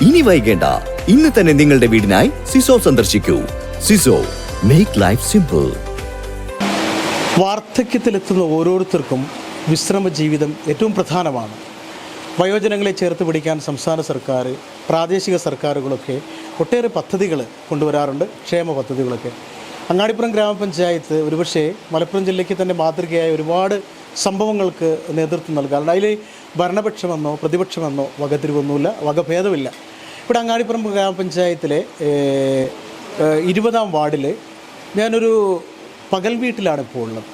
ഇനി വൈകേണ്ട, ഇന്ന് തന്നെ നിങ്ങളുടെ വീടിനായി സിസോ സന്ദർശിക്കൂ. സിസോ, മേക്ക് ലൈഫ് സിമ്പിൾ. വാർദ്ധക്യത്തിലെത്തുന്ന ഓരോരുത്തർക്കും വിശ്രമ ജീവിതം ഏറ്റവും പ്രധാനമാണ്. വയോജനങ്ങളെ ചേർത്ത് പിടിക്കാൻ സംസ്ഥാന സർക്കാർ, പ്രാദേശിക സർക്കാരുകളൊക്കെ ഒട്ടേറെ പദ്ധതികൾ കൊണ്ടുവരാറുണ്ട്, ക്ഷേമ പദ്ധതികളൊക്കെ. അങ്ങാടിപ്പുറം ഗ്രാമപഞ്ചായത്ത് ഒരുപക്ഷെ മലപ്പുറം ജില്ലയ്ക്ക് തന്നെ മാതൃകയായ ഒരുപാട് സംഭവങ്ങൾക്ക് നേതൃത്വം നൽകാറുണ്ട്. അതിൽ ഭരണപക്ഷമെന്നോ പ്രതിപക്ഷമെന്നോ വകതിരിവൊന്നുമില്ല, വകഭേദമില്ല. ഇവിടെ അങ്ങാടിപ്പുറം ഗ്രാമപഞ്ചായത്തിലെ 20-ാം വാർഡിൽ ഞാനൊരു പകൽ വീട്ടിലാണ് ഇപ്പോൾ ഉള്ളത്.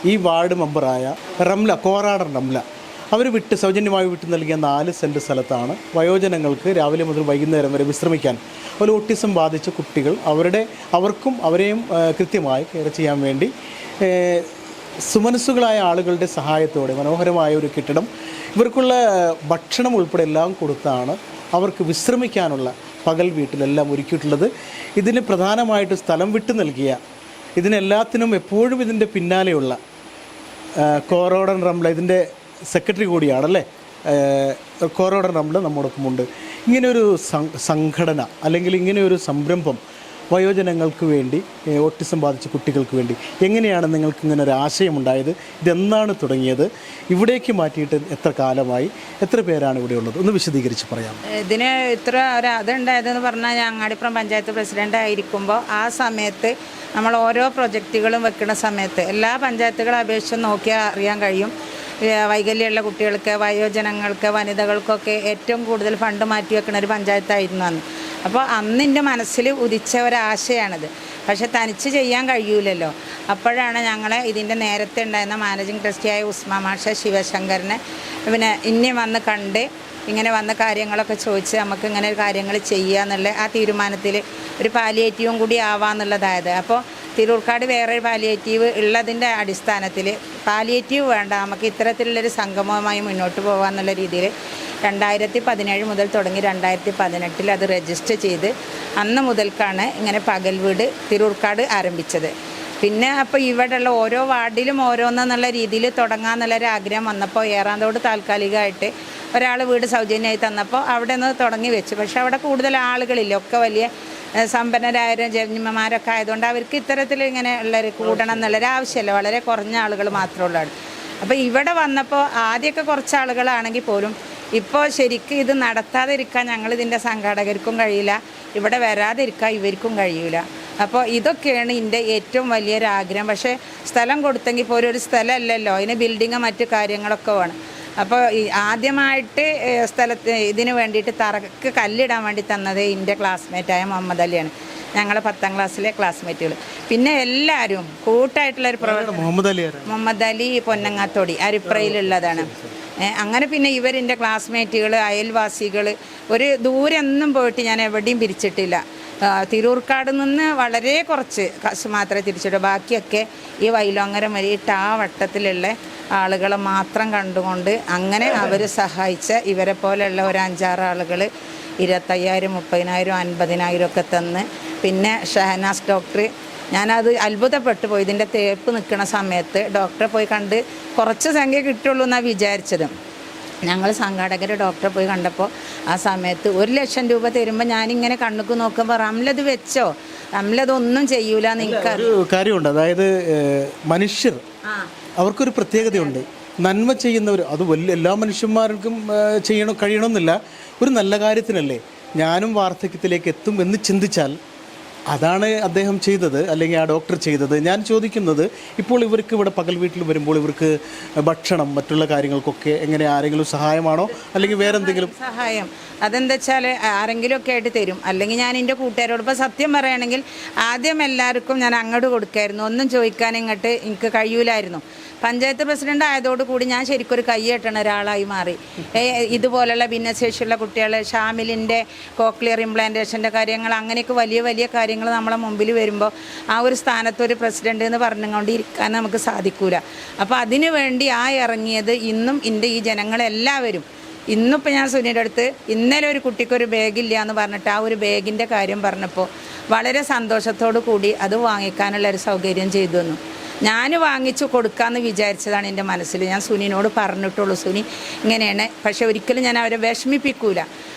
ഈ വാർഡ് മെമ്പറായ റംല, കോറാടൻ റംല, അവർ സൗജന്യമായി വിട്ടു നൽകിയ 4 സെൻറ്റ് സ്ഥലത്താണ് വയോജനങ്ങൾക്ക് രാവിലെ മുതൽ വൈകുന്നേരം വരെ വിശ്രമിക്കാൻ, അതുപോലെ ഓട്ടിസം ബാധിച്ച കുട്ടികൾ അവരെയും കൃത്യമായി കെയർ ചെയ്യാൻ വേണ്ടി സുമനസ്സുകളായ ആളുകളുടെ സഹായത്തോടെ മനോഹരമായ ഒരു കെട്ടിടം, ഇവർക്കുള്ള ഭക്ഷണം ഉൾപ്പെടെ എല്ലാം കൊടുത്താണ് അവർക്ക് വിശ്രമിക്കാനുള്ള പകൽ വീട്ടിലെല്ലാം ഒരുക്കിയിട്ടുള്ളത്. ഇതിന് പ്രധാനമായിട്ട് സ്ഥലം വിട്ടു നൽകിയ, ഇതിനെല്ലാത്തിനും എപ്പോഴും ഇതിൻ്റെ പിന്നാലെയുള്ള കോറോടൻ റംല, ഇതിൻ്റെ സെക്രട്ടറി കൂടിയാണല്ലേ, കോറോടൻ റംല നമ്മോടൊപ്പമുണ്ട്. ഇങ്ങനെയൊരു സംഘടന അല്ലെങ്കിൽ ഇങ്ങനെയൊരു സംരംഭം വയോജനങ്ങൾക്ക് വേണ്ടി, ഓട്ടിസം ബാധിച്ച കുട്ടികൾക്ക് വേണ്ടി എങ്ങനെയാണ് നിങ്ങൾക്ക് ഇങ്ങനെ ഒരു ആശയമുണ്ടായത്? ഇതെന്നാണ് തുടങ്ങിയത്? ഇവിടേക്ക് മാറ്റിയിട്ട് എത്ര കാലമായി? എത്ര പേരാണ് ഇവിടെ ഉള്ളത്? ഒന്ന് വിശദീകരിച്ച് പറയാം. ഇതിന് ഇത്ര ഒരു അതുണ്ടായതെന്ന് പറഞ്ഞാൽ, ഞാൻ അങ്ങാടിപ്പുറം പഞ്ചായത്ത് പ്രസിഡൻ്റ് ആയിരിക്കുമ്പോൾ ആ സമയത്ത് നമ്മൾ ഓരോ പ്രൊജക്റ്റുകളും വെക്കുന്ന സമയത്ത് എല്ലാ പഞ്ചായത്തുകളെ അപേക്ഷിച്ച് നോക്കിയാൽ അറിയാൻ കഴിയും, വൈകല്യമുള്ള കുട്ടികൾക്ക്, വയോജനങ്ങൾക്ക്, വനിതകൾക്കൊക്കെ ഏറ്റവും കൂടുതൽ ഫണ്ട് മാറ്റി വെക്കുന്ന ഒരു പഞ്ചായത്തായിരുന്നു അന്ന്. അപ്പോൾ അന്ന് എൻ്റെ മനസ്സിൽ ഉദിച്ച ഒരാശയാണിത്. പക്ഷെ തനിച്ച് ചെയ്യാൻ കഴിയൂലല്ലോ. അപ്പോഴാണ് ഞങ്ങളെ ഇതിൻ്റെ നേരത്തെ ഉണ്ടായിരുന്ന മാനേജിങ് ട്രസ്റ്റിയായ ഉസ്മാ മാഷ ശിവശങ്കരനെ ഇനി വന്ന് കണ്ട് ഇങ്ങനെ വന്ന കാര്യങ്ങളൊക്കെ ചോദിച്ച് നമുക്ക് ഇങ്ങനെ കാര്യങ്ങൾ ചെയ്യുക എന്നുള്ള ആ തീരുമാനത്തിൽ ഒരു പാലിയേറ്റീവും കൂടി ആവാമെന്നുള്ളതായത്. അപ്പോൾ തിരൂർക്കാട് വേറൊരു പാലിയേറ്റീവ് ഉള്ളതിൻ്റെ അടിസ്ഥാനത്തിൽ പാലിയേറ്റീവ് വേണ്ട, നമുക്ക് ഇത്തരത്തിലുള്ളൊരു സംഗമവുമായി മുന്നോട്ട് പോകാമെന്നുള്ള രീതിയിൽ 2017 മുതൽ തുടങ്ങി 2018 അത് രജിസ്റ്റർ ചെയ്ത് അന്ന് മുതൽക്കാണ് ഇങ്ങനെ പകൽ വീട് തിരൂർക്കാട് ആരംഭിച്ചത്. പിന്നെ അപ്പോൾ ഇവിടെയുള്ള ഓരോ വാർഡിലും ഓരോന്നെന്നുള്ള രീതിയിൽ തുടങ്ങാമെന്നുള്ളൊരു ആഗ്രഹം വന്നപ്പോൾ ഏറാന്തോട് താൽക്കാലികമായിട്ട് ഒരാൾ വീട് സൗജന്യമായി തന്നപ്പോൾ അവിടെ നിന്ന് തുടങ്ങി വെച്ചു. പക്ഷേ അവിടെ കൂടുതൽ ആളുകളില്ല, ഒക്കെ വലിയ സമ്പന്നരായ ജന്മമാരൊക്കെ ആയതുകൊണ്ട് അവർക്ക് ഇത്തരത്തിൽ ഇങ്ങനെ ഉള്ളൊരു കൂടണം എന്നുള്ളൊരു ആവശ്യമില്ല, വളരെ കുറഞ്ഞ ആളുകൾ മാത്രമേ ഉള്ളൂ. അപ്പോൾ ഇവിടെ വന്നപ്പോൾ ആദ്യമൊക്കെ കുറച്ച് ആളുകളാണെങ്കിൽ പോലും ഇപ്പോൾ ശരിക്കും ഇത് നടത്താതിരിക്കാൻ ഞങ്ങളിതിൻ്റെ സംഘാടകർക്കും കഴിയില്ല, ഇവിടെ വരാതിരിക്കാൻ ഇവർക്കും കഴിയില്ല. അപ്പോൾ ഇതൊക്കെയാണ് എൻ്റെ ഏറ്റവും വലിയൊരു ആഗ്രഹം. പക്ഷേ സ്ഥലം കൊടുത്തെങ്കിൽ ഇപ്പോൾ ഒരു സ്ഥലമല്ലല്ലോ, അതിന് ബിൽഡിങ് മറ്റു കാര്യങ്ങളൊക്കെ വേണം. അപ്പോൾ ആദ്യമായിട്ട് ഇതിന് വേണ്ടിയിട്ട് തറക്ക് കല്ലിടാൻ വേണ്ടി തന്നത് എൻ്റെ ക്ലാസ്മേറ്റായ മുഹമ്മദ് അലിയാണ്, ഞങ്ങളെ 10ാം ക്ലാസ്സിലെ ക്ലാസ്മേറ്റുകൾ. പിന്നെ എല്ലാവരും കൂട്ടായിട്ടുള്ളൊരു പ്രവർത്തനം. മുഹമ്മദ് അലി പൊന്നങ്ങാത്തോടി അരിപ്രയിലുള്ളതാണ്. അങ്ങനെ പിന്നെ ഇവരെൻ്റെ ക്ലാസ്മേറ്റുകൾ, അയൽവാസികൾ, ഒരു ദൂരമൊന്നും പോയിട്ട് ഞാൻ എവിടെയും പിരിച്ചിട്ടില്ല. തിരൂർക്കാട് നിന്ന് വളരെ കുറച്ച് കാശ് മാത്രമേ തിരിച്ചിട്ടു, ബാക്കിയൊക്കെ ഈ വൈലോങ്ങരം വരെയിട്ട് ആ വട്ടത്തിലുള്ള ആളുകളെ മാത്രം കണ്ടുകൊണ്ട് അങ്ങനെ അവർ സഹായിച്ച ഇവരെ പോലെയുള്ള ഒരു 5-6 ആളുകൾ 25,000, 30,000, 50,000 ഒക്കെ തന്ന്. പിന്നെ ഷഹനാസ് ഡോക്ടർ, ഞാനത് അത്ഭുതപ്പെട്ടു പോയി. ഇതിൻ്റെ തേപ്പ് നിൽക്കുന്ന സമയത്ത് ഡോക്ടറെ പോയി കണ്ട് കുറച്ച് സംഖ്യ കിട്ടുള്ളൂ എന്നാണ് വിചാരിച്ചത്. ഞങ്ങൾ സംഘാടകർ ഡോക്ടറെ പോയി കണ്ടപ്പോൾ ആ സമയത്ത് 1,00,000 രൂപ തരുമ്പോൾ ഞാനിങ്ങനെ കണ്ണുക്ക് നോക്കുമ്പോൾ റംലത് വെച്ചോ, റംലതൊന്നും ചെയ്യൂല. ഒരു കാര്യമുണ്ട്, അതായത് മനുഷ്യർ അവർക്കൊരു പ്രത്യേകതയുണ്ട്. നന്മ ചെയ്യുന്നവർ, അത് എല്ലാ മനുഷ്യന്മാർക്കും കഴിയണമെന്നില്ല. ഒരു നല്ല കാര്യത്തിനല്ലേ ഞാനും വാർദ്ധക്യത്തിലേക്ക് എത്തും എന്ന് ചിന്തിച്ചാൽ അതാണ് അദ്ദേഹം ചെയ്തത്, അല്ലെങ്കിൽ ആ ഡോക്ടർ ചെയ്തത്. ഞാൻ ചോദിക്കുന്നത്, ഇപ്പോൾ ഇവർക്ക് ഇവിടെ പകൽ വീട്ടിൽ വരുമ്പോൾ ഇവർക്ക് ഭക്ഷണം, മറ്റുള്ള കാര്യങ്ങൾക്കൊക്കെ എങ്ങനെ, ആരെങ്കിലും സഹായമാണോ അല്ലെങ്കിൽ വേറെ എന്തെങ്കിലും സഹായം? അതെന്താ വെച്ചാൽ ആരെങ്കിലും ഒക്കെ ആയിട്ട് തരും, അല്ലെങ്കിൽ ഞാൻ എൻ്റെ കൂട്ടുകാരോട്. ഇപ്പോൾ സത്യം പറയുകയാണെങ്കിൽ ആദ്യം എല്ലാവർക്കും ഞാൻ അങ്ങോട്ട് കൊടുക്കായിരുന്നു, ഒന്നും ചോദിക്കാൻ ഇങ്ങോട്ട് എനിക്ക് കഴിയൂലായിരുന്നു. പഞ്ചായത്ത് പ്രസിഡൻ്റ് ആയതോടുകൂടി ഞാൻ ശരിക്കൊരു കൈയ്യട്ടണ ഒരാളായി മാറി. ഇതുപോലുള്ള ഭിന്നശേഷിയുള്ള കുട്ടികൾ, ഷാമിലിൻ്റെ കോക്ലിയർ ഇംപ്ലാന്റേഷൻ്റെ കാര്യങ്ങൾ, അങ്ങനെയൊക്കെ വലിയ വലിയ കാര്യങ്ങൾ നമ്മളെ മുമ്പിൽ വരുമ്പോൾ ആ ഒരു സ്ഥാനത്ത് ഒരു പ്രസിഡൻ്റ് എന്ന് പറഞ്ഞുകൊണ്ടിരിക്കാൻ നമുക്ക് സാധിക്കൂല. അപ്പോൾ അതിനു വേണ്ടി ഇറങ്ങിയത് ഇന്നും എൻ്റെ ഈ ജനങ്ങളെല്ലാവരും. ഇന്നിപ്പോൾ ഞാൻ സുനിയുടെ അടുത്ത് ഇന്നലെ ഒരു കുട്ടിക്കൊരു ബാഗില്ല എന്ന് പറഞ്ഞിട്ട് ആ ഒരു ബാഗിൻ്റെ കാര്യം പറഞ്ഞപ്പോൾ വളരെ സന്തോഷത്തോടു കൂടി അത് വാങ്ങിക്കാനുള്ള ഒരു സൗകര്യം ചെയ്തു തന്നു. ഞാൻ വാങ്ങിച്ചു കൊടുക്കാമെന്ന് വിചാരിച്ചതാണ് എൻ്റെ മനസ്സിൽ. ഞാൻ സുനിനോട് പറഞ്ഞിട്ടുള്ളൂ, സുനി ഇങ്ങനെയാണ്, പക്ഷെ ഒരിക്കലും ഞാൻ അവരെ വിഷമിപ്പിക്കൂല,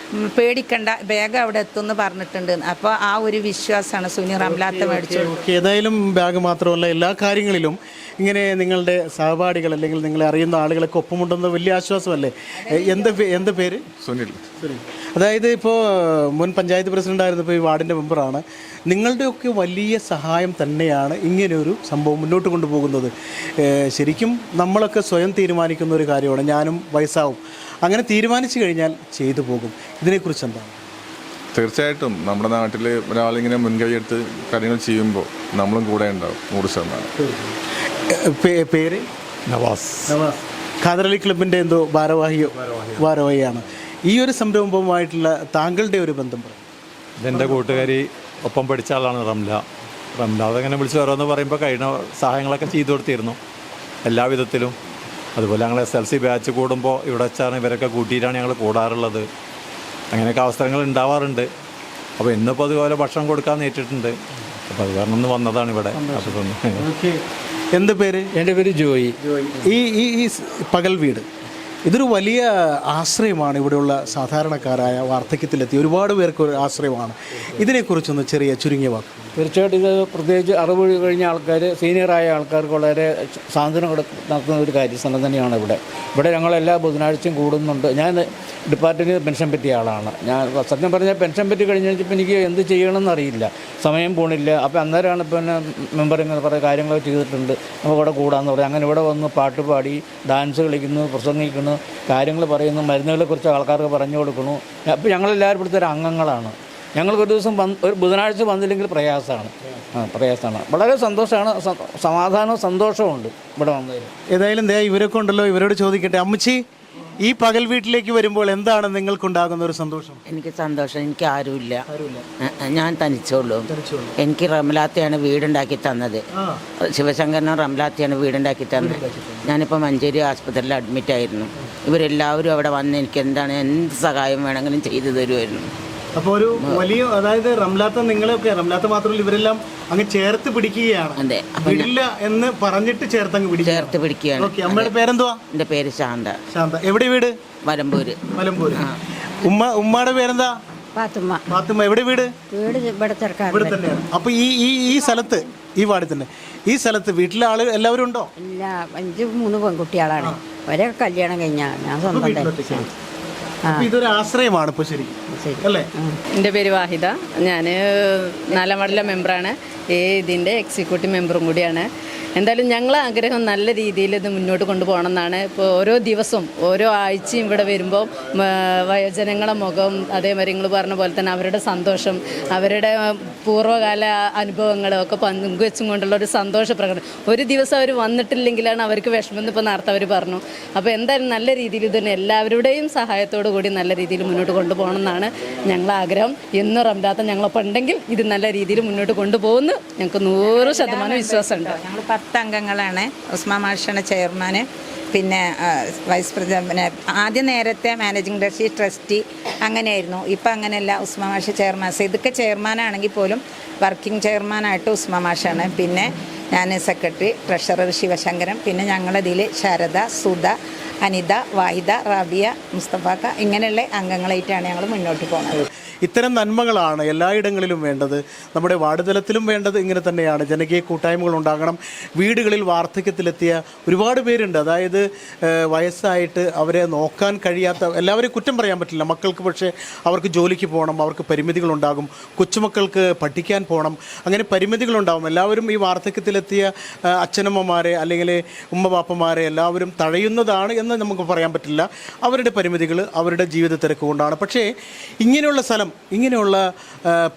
പേടിക്കണ്ട, ബാഗ് അവിടെ എത്തുമെന്ന് പറഞ്ഞിട്ടുണ്ട്. അപ്പോൾ ആ ഒരു വിശ്വാസമാണ് സുനി റംലാത്ത മേടിച്ചു. ഏതായാലും ബാഗ് മാത്രമല്ല, എല്ലാ കാര്യങ്ങളിലും ഇങ്ങനെ നിങ്ങളുടെ സഹപാഠികൾ അല്ലെങ്കിൽ നിങ്ങളെ അറിയുന്ന ആളുകളൊക്കെ ഒപ്പമുണ്ടെന്ന് വലിയ ആശ്വാസമല്ലേ? എന്ത് പേര്? സുനിൽ. അതായത് ഇപ്പോൾ മുൻ പഞ്ചായത്ത് പ്രസിഡൻ്റായിരുന്നു, ഇപ്പോൾ ഈ വാർഡിൻ്റെ മെമ്പറാണ്. നിങ്ങളുടെയൊക്കെ വലിയ സഹായം തന്നെയാണ് ഇങ്ങനെയൊരു സംഭവം മുന്നോട്ട് കൊണ്ടുപോകുന്നത്. ശരിക്കും നമ്മളൊക്കെ സ്വയം തീരുമാനിക്കുന്ന ഒരു കാര്യമാണ്. ഞാനും വയസ്സാവും, അങ്ങനെ തീരുമാനിച്ചു കഴിഞ്ഞാൽ ചെയ്തു പോകും. ഇതിനെക്കുറിച്ച് എന്താണ്? തീർച്ചയായിട്ടും നമ്മുടെ നാട്ടിൽ ഒരാളിങ്ങനെ മുൻകൈയെടുത്ത് കാര്യങ്ങൾ ചെയ്യുമ്പോൾ നമ്മളും കൂടെ ഉണ്ടാവും 100%. പേര്? നവാസ്. ഖാദർ അലി ക്ലബിൻ്റെ എന്തോ ഭാരവാഹിയാണ്. ഈ ഒരു സംരംഭവുമായിട്ടുള്ള താങ്കളുടെ ഒരു ബന്ധം പറയും. ഇതെൻ്റെ കൂട്ടുകാരി ഒപ്പം പഠിച്ച ആളാണ് റംല. അതങ്ങനെ വിളിച്ച് ഓരോന്ന് പറയുമ്പോൾ കഴിഞ്ഞ സഹായങ്ങളൊക്കെ ചെയ്തു കൊടുത്തിരുന്നു എല്ലാവിധത്തിലും. അതുപോലെ ഞങ്ങൾ SLC ബാച്ച് കൂടുമ്പോൾ ഇവിടെ വെച്ചാണ് ഇവരൊക്കെ കൂട്ടിയിട്ടാണ് ഞങ്ങൾ കൂടാറുള്ളത്. അങ്ങനെയൊക്കെ അവസരങ്ങൾ ഉണ്ടാവാറുണ്ട്. അപ്പോൾ ഇന്നിപ്പോൾ അതുപോലെ ഭക്ഷണം കൊടുക്കാൻ നേരിട്ടിട്ടുണ്ട്. അപ്പോൾ അത് കാരണം ഒന്ന് വന്നതാണ് ഇവിടെ. എന്ത് പേര്? എൻ്റെ പേര് ജോയി. ഈ പകൽ വീട് ഇതൊരു വലിയ ആശ്രയമാണ്. ഇവിടെയുള്ള സാധാരണക്കാരായ വാർദ്ധക്യത്തിലെത്തിയ ഒരുപാട് പേർക്ക് ഒരു ആശ്രയമാണ്. ഇതിനെക്കുറിച്ചൊന്ന് ചെറിയ ചുരുങ്ങിയ വാക്ക്. തീർച്ചയായിട്ടും ഇത് പ്രത്യേകിച്ച് അറിവ് കഴിഞ്ഞ ആൾക്കാർ, സീനിയറായ ആൾക്കാർക്ക് വളരെ സാന്ത്വനം നടത്തുന്ന ഒരു കാര്യസ്ഥലം തന്നെയാണ് ഇവിടെ. ഞങ്ങളെല്ലാ ബുധനാഴ്ചയും കൂടുന്നുണ്ട്. ഞാൻ ഡിപ്പാർട്ട്മെൻറ്റിൽ പെൻഷൻ പറ്റിയ ആളാണ്. ഞാൻ സത്യം പറഞ്ഞാൽ പെൻഷൻ പറ്റി കഴിഞ്ഞപ്പോൾ എനിക്ക് എന്ത് ചെയ്യണമെന്ന് അറിയില്ല, സമയം പോണില്ല. അപ്പോൾ അന്നേരമാണ് പിന്നെ മെമ്പർ ഇങ്ങനെ കുറേ കാര്യങ്ങൾ ചെയ്തിട്ടുണ്ട്, നമുക്ക് ഇവിടെ കൂടാമെന്ന് പറയും. അങ്ങനെ ഇവിടെ വന്ന് പാട്ട് പാടി, ഡാൻസ് കളിക്കുന്നു, പ്രസംഗിക്കുന്നു, കാര്യങ്ങൾ പറയുന്നു, മരുന്നുകളെക്കുറിച്ച് ആൾക്കാർക്ക് പറഞ്ഞു കൊടുക്കുന്നു. അപ്പോൾ ഞങ്ങളെല്ലാവരും ഇവിടുത്തെ ഒരു അംഗങ്ങളാണ്. ഞങ്ങൾക്ക് ഒരു ദിവസം ഒരു ബുധനാഴ്ച വന്നില്ലെങ്കിൽ പ്രയാസമാണ്. വളരെ സന്തോഷമാണ്, സമാധാനവും സന്തോഷവും ഉണ്ട് ഇവിടെ വന്നതിൽ. ഏതായാലും ഇവരൊക്കെ ഉണ്ടല്ലോ, ഇവരോട് ചോദിക്കട്ടെ. അമ്മച്ചി, ഈ പകൽ വീട്ടിലേക്ക് വരുമ്പോൾ എന്താണ് നിങ്ങൾക്കുണ്ടാകുന്ന ഒരു സന്തോഷം? എനിക്ക് സന്തോഷം. എനിക്ക് ആരുമില്ല, ഞാൻ തനിച്ചുള്ളൂ. എനിക്ക് റംലാത്തയാണ് വീടുണ്ടാക്കി തന്നത്. ശിവശങ്കരനും റംലാത്തയാണ് വീടുണ്ടാക്കി തന്നത്. ഞാനിപ്പോൾ മഞ്ചേരി ആസ്പത്രിയിൽ അഡ്മിറ്റായിരുന്നു. ഇവരെല്ലാവരും അവിടെ വന്ന് എനിക്ക് എന്ത് സഹായം വേണമെങ്കിലും ചെയ്തു തരുമായിരുന്നു. അപ്പോൾ ഒരു വലിയ, അതായത് റംലാത്ത, നിങ്ങളൊക്കെ റംലാത്ത മാത്രമല്ല ഇവരെല്ലാം അങ്ങ് ചേർത്ത് പിടിക്കുകയാണ്. അതെ, വിടില്ല എന്ന് പറഞ്ഞിട്ട് ചേർത്ത് പിടിക്കുകയാണ്. അമ്മയുടെ പേരെന്തുവാ? എൻ്റെ പേര് ശാന്ത. എവിടെ വീട്? വലമ്പൂര്. ഉമ്മയുടെ പേരെന്താ? പാത്തുമ്മ. എവിടെ വീട്? ഇവിടെ തന്നെയാണ്. അപ്പൊ ഈ സ്ഥലത്ത്, ഈ വാർഡിൽ തന്നെ, ഈ സ്ഥലത്ത് വീട്ടിലെ ആള് എല്ലാവരും ഉണ്ടോ? ഇല്ല, 3 പെൺകുട്ടികളാണ്. ഒരേ കല്യാണം കഴിഞ്ഞാ. ഞാൻ സ്വന്തം. ഇതൊരു ആശ്രയമാണ് ഇപ്പോൾ ശരിക്കും, അല്ലേ? എൻ്റെ പേര് വാഹിദ. ഞാൻ 4 വാർഡിലെ മെമ്പറാണ്. ഇതിൻ്റെ എക്സിക്യൂട്ടീവ് മെമ്പറും കൂടിയാണ്. എന്തായാലും ഞങ്ങളെ ആഗ്രഹം നല്ല രീതിയിൽ ഇത് മുന്നോട്ട് കൊണ്ടുപോകണം എന്നാണ്. ഇപ്പോൾ ഓരോ ദിവസവും ഓരോ ആഴ്ചയും ഇവിടെ വരുമ്പോൾ വയോജനങ്ങളെ മുഖം, അതേമാതിരി നിങ്ങൾ പറഞ്ഞ പോലെ തന്നെ അവരുടെ സന്തോഷം, അവരുടെ പൂർവ്വകാല അനുഭവങ്ങളും ഒക്കെ പങ്കുവെച്ചും കൊണ്ടുള്ള ഒരു സന്തോഷ പ്രകടനം. ഒരു ദിവസം അവർ വന്നിട്ടില്ലെങ്കിലാണ് അവർക്ക് വിഷമം ഇപ്പോൾ നേരത്തെ അവർ പറഞ്ഞു. അപ്പോൾ എന്തായാലും നല്ല രീതിയിൽ ഇതിന് എല്ലാവരുടെയും സഹായത്തോടു കൂടി നല്ല രീതിയിൽ മുന്നോട്ട് കൊണ്ടുപോകണം എന്നാണ് ഞങ്ങളെ ആഗ്രഹം. എന്നും റംലാത്ത ഞങ്ങളൊപ്പം ഉണ്ടെങ്കിൽ ഇത് നല്ല രീതിയിൽ മുന്നോട്ട് കൊണ്ടുപോകുന്നു ഞങ്ങൾക്ക് 100% വിശ്വാസമുണ്ട്. ഞങ്ങൾ 10 അംഗങ്ങളാണ്. ഉസ്മാൻ മാഷാണ് ചെയർമാന്, പിന്നെ വൈസ് പ്രസിഡന്റ്, ആദ്യം നേരത്തെ മാനേജിംഗ് ട്രസ്റ്റി അങ്ങനെയായിരുന്നു. ഇപ്പം അങ്ങനെയല്ല, ഉസ്മാൻ മാഷ് ചെയർമാൻ. ഇതൊക്കെ ചെയർമാനാണെങ്കിൽ പോലും വർക്കിംഗ് ചെയർമാനായിട്ട് ഉസ്മാൻ മാഷാണ്. പിന്നെ ഞാൻ സെക്രട്ടറി, ട്രഷറർ ശിവശങ്കരൻ, പിന്നെ ഞങ്ങളതിൽ ശാരദ, സുധ, അനിത, വാഹിദ, റാബിയ, മുസ്തഫാക്ക, ഇങ്ങനെയുള്ള അംഗങ്ങളായിട്ടാണ് ഞങ്ങൾ മുന്നോട്ട് പോകുന്നത്. ഇത്തരം നന്മകളാണ് എല്ലായിടങ്ങളിലും വേണ്ടത്. നമ്മുടെ വാർഡ് തലത്തിലും വേണ്ടത് ഇങ്ങനെ തന്നെയാണ്. ജനകീയ കൂട്ടായ്മകൾ ഉണ്ടാകണം. വീടുകളിൽ വാർദ്ധക്യത്തിലെത്തിയ ഒരുപാട് പേരുണ്ട്. അതായത് വയസ്സായിട്ട് അവരെ നോക്കാൻ കഴിയാത്ത, എല്ലാവരെയും കുറ്റം പറയാൻ പറ്റില്ല. മക്കൾക്ക് പക്ഷേ അവർക്ക് ജോലിക്ക് പോകണം, അവർക്ക് പരിമിതികളുണ്ടാകും. കൊച്ചുമക്കൾക്ക് പഠിക്കാൻ പോകണം, അങ്ങനെ പരിമിതികളുണ്ടാകും. എല്ലാവരും ഈ വാർദ്ധക്യത്തിലെത്തിയ അച്ഛനമ്മമാരെ അല്ലെങ്കിൽ ഉമ്മ-ബാപ്പമാരെ എല്ലാവരും തഴയുന്നതാണ് എന്ന് നമുക്ക് പറയാൻ പറ്റില്ല. അവരുടെ പരിമിതികൾ അവരുടെ ജീവിത തിരക്ക് കൊണ്ടാണ്. പക്ഷേ ഇങ്ങനെയുള്ള സ്ഥലം, ഇങ്ങനെയുള്ള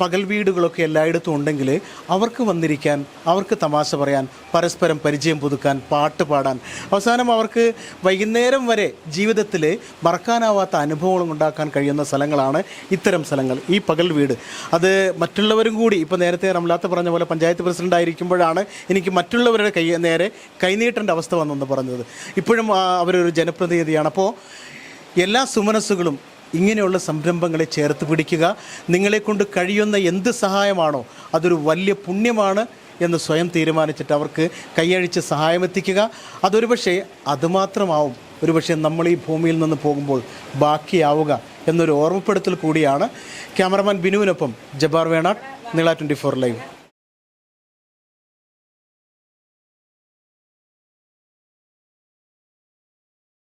പകൽ വീടുകളൊക്കെ എല്ലായിടത്തും ഉണ്ടെങ്കിൽ അവർക്ക് വന്നിരിക്കാൻ, അവർക്ക് തമാശ പറയാൻ, പരസ്പരം പരിചയം പുതുക്കാൻ, പാട്ട് പാടാൻ, അവസാനം അവർക്ക് വൈകുന്നേരം വരെ ജീവിതത്തിൽ മറക്കാനാവാത്ത അനുഭവങ്ങൾ ഉണ്ടാക്കാൻ കഴിയുന്ന സ്ഥലങ്ങളാണ് ഇത്തരം സ്ഥലങ്ങൾ, ഈ പകൽ വീട്. അത് മറ്റുള്ളവരും കൂടി, ഇപ്പോൾ നേരത്തെ റംലാത്ത പറഞ്ഞ പോലെ പഞ്ചായത്ത് പ്രസിഡന്റ് ആയിരിക്കുമ്പോഴാണ് എനിക്ക് മറ്റുള്ളവരുടെ നേരെ കൈനീട്ടേണ്ട അവസ്ഥ വന്നെന്ന് പറഞ്ഞത്. ഇപ്പോഴും അവരൊരു ജനപ്രതിനിധിയാണ്. അപ്പോൾ എല്ലാ സുമനസ്സുകളും ഇങ്ങനെയുള്ള സംരംഭങ്ങളെ ചേർത്ത് പിടിക്കുക. നിങ്ങളെക്കൊണ്ട് കഴിയുന്ന എന്ത് സഹായമാണോ അതൊരു വലിയ പുണ്യമാണ് എന്ന് സ്വയം തീരുമാനിച്ചിട്ട് അവർക്ക് കൈയഴിച്ച് സഹായമെത്തിക്കുക. അതൊരു പക്ഷേ അതുമാത്രമാവും ഒരുപക്ഷെ നമ്മൾ ഈ ഭൂമിയിൽ നിന്ന് പോകുമ്പോൾ ബാക്കിയാവുക എന്നൊരു ഓർമ്മപ്പെടുത്തൽ കൂടിയാണ്. ക്യാമറമാൻ ബിനുവിനൊപ്പം ജബ്ബാർ വേണാട്, നീള 24 ലൈവ്.